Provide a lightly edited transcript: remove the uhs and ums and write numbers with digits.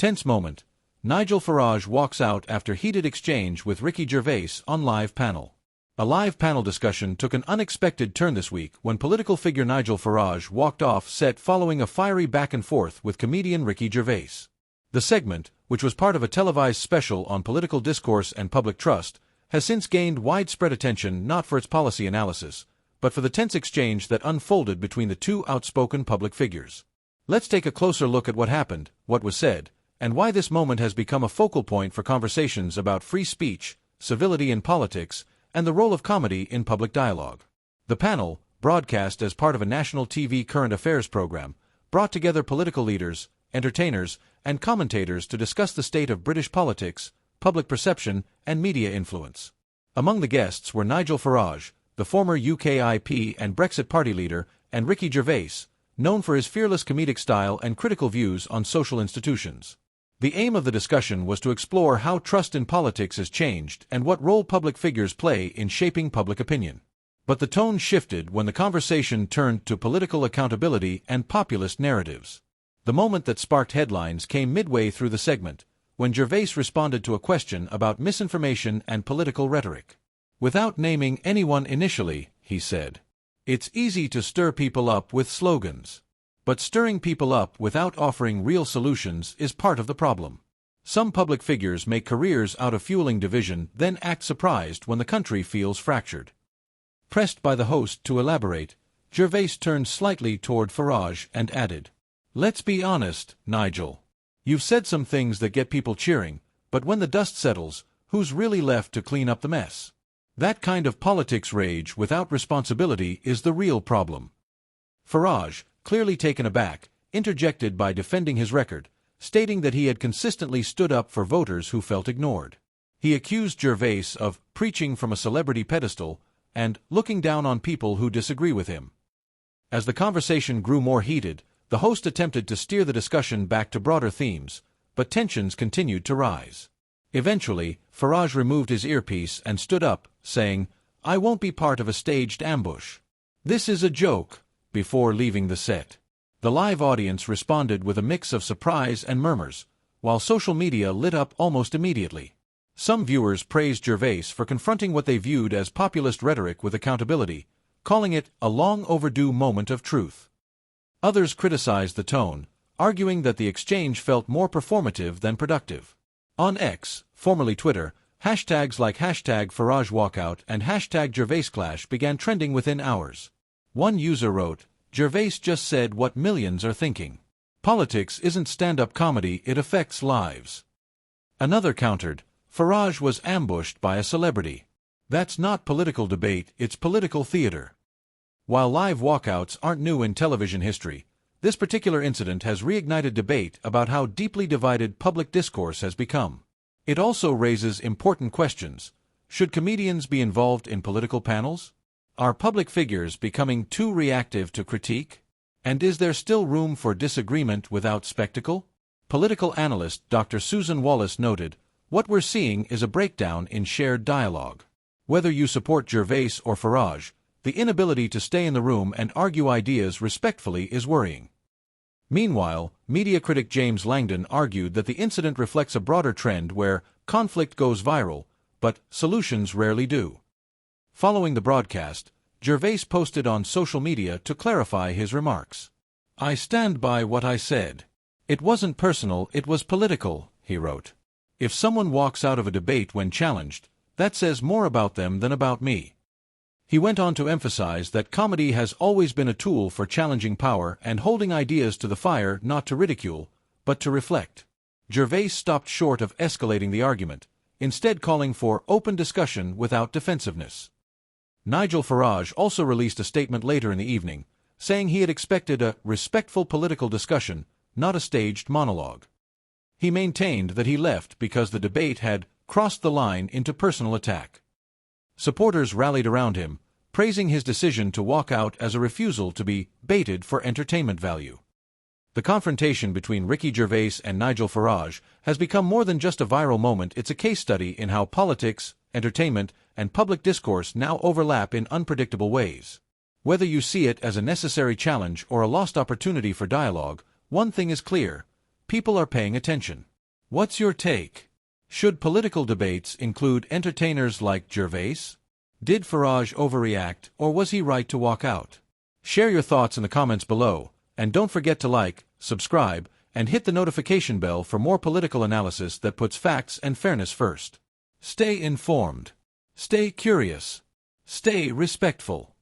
Tense moment. Nigel Farage walks out after heated exchange with Ricky Gervais on live panel. A live panel discussion took an unexpected turn this week when political figure Nigel Farage walked off set following a fiery back-and-forth with comedian Ricky Gervais. The segment, which was part of a televised special on political discourse and public trust, has since gained widespread attention not for its policy analysis, but for the tense exchange that unfolded between the two outspoken public figures. Let's take a closer look at what happened, what was said, and why this moment has become a focal point for conversations about free speech, civility in politics, and the role of comedy in public dialogue. The panel, broadcast as part of a national TV current affairs program, brought together political leaders, entertainers, and commentators to discuss the state of British politics, public perception, and media influence. Among the guests were Nigel Farage, the former UKIP and Brexit Party leader, and Ricky Gervais, known for his fearless comedic style and critical views on social institutions. The aim of the discussion was to explore how trust in politics has changed and what role public figures play in shaping public opinion. But the tone shifted when the conversation turned to political accountability and populist narratives. The moment that sparked headlines came midway through the segment, when Gervais responded to a question about misinformation and political rhetoric. Without naming anyone initially, he said, "It's easy to stir people up with slogans. But stirring people up without offering real solutions is part of the problem. Some public figures make careers out of fueling division, then act surprised when the country feels fractured." Pressed by the host to elaborate, Gervais turned slightly toward Farage and added, "Let's be honest, Nigel. You've said some things that get people cheering, but when the dust settles, who's really left to clean up the mess? That kind of politics rage without responsibility is the real problem." Farage, clearly taken aback, interjected by defending his record, stating that he had consistently stood up for voters who felt ignored. He accused Gervais of preaching from a celebrity pedestal and looking down on people who disagree with him. As the conversation grew more heated, the host attempted to steer the discussion back to broader themes, but tensions continued to rise. Eventually, Farage removed his earpiece and stood up, saying, "I won't be part of a staged ambush. This is a joke," before leaving the set. The live audience responded with a mix of surprise and murmurs, while social media lit up almost immediately. Some viewers praised Gervais for confronting what they viewed as populist rhetoric with accountability, calling it a long-overdue moment of truth. Others criticized the tone, arguing that the exchange felt more performative than productive. On X, formerly Twitter, hashtags like #FarageWalkout and #GervaisClash began trending within hours. One user wrote, "Gervais just said what millions are thinking. Politics isn't stand-up comedy, it affects lives." Another countered, "Farage was ambushed by a celebrity. That's not political debate, it's political theater." While live walkouts aren't new in television history, this particular incident has reignited debate about how deeply divided public discourse has become. It also raises important questions. Should comedians be involved in political panels? Are public figures becoming too reactive to critique? And is there still room for disagreement without spectacle? Political analyst Dr. Susan Wallace noted, "What we're seeing is a breakdown in shared dialogue. Whether you support Gervais or Farage, the inability to stay in the room and argue ideas respectfully is worrying." Meanwhile, media critic James Langdon argued that the incident reflects a broader trend where conflict goes viral, but solutions rarely do. Following the broadcast, Gervais posted on social media to clarify his remarks. "I stand by what I said. It wasn't personal, it was political," he wrote. "If someone walks out of a debate when challenged, that says more about them than about me." He went on to emphasize that comedy has always been a tool for challenging power and holding ideas to the fire, not to ridicule, but to reflect. Gervais stopped short of escalating the argument, instead calling for open discussion without defensiveness. Nigel Farage also released a statement later in the evening, saying he had expected a respectful political discussion, not a staged monologue. He maintained that he left because the debate had crossed the line into personal attack. Supporters rallied around him, praising his decision to walk out as a refusal to be baited for entertainment value. The confrontation between Ricky Gervais and Nigel Farage has become more than just a viral moment, it's a case study in how politics, entertainment, and public discourse now overlap in unpredictable ways. Whether you see it as a necessary challenge or a lost opportunity for dialogue, one thing is clear: people are paying attention. What's your take? Should political debates include entertainers like Gervais? Did Farage overreact, or was he right to walk out? Share your thoughts in the comments below, and don't forget to like, subscribe, and hit the notification bell for more political analysis that puts facts and fairness first. Stay informed. Stay curious. Stay respectful.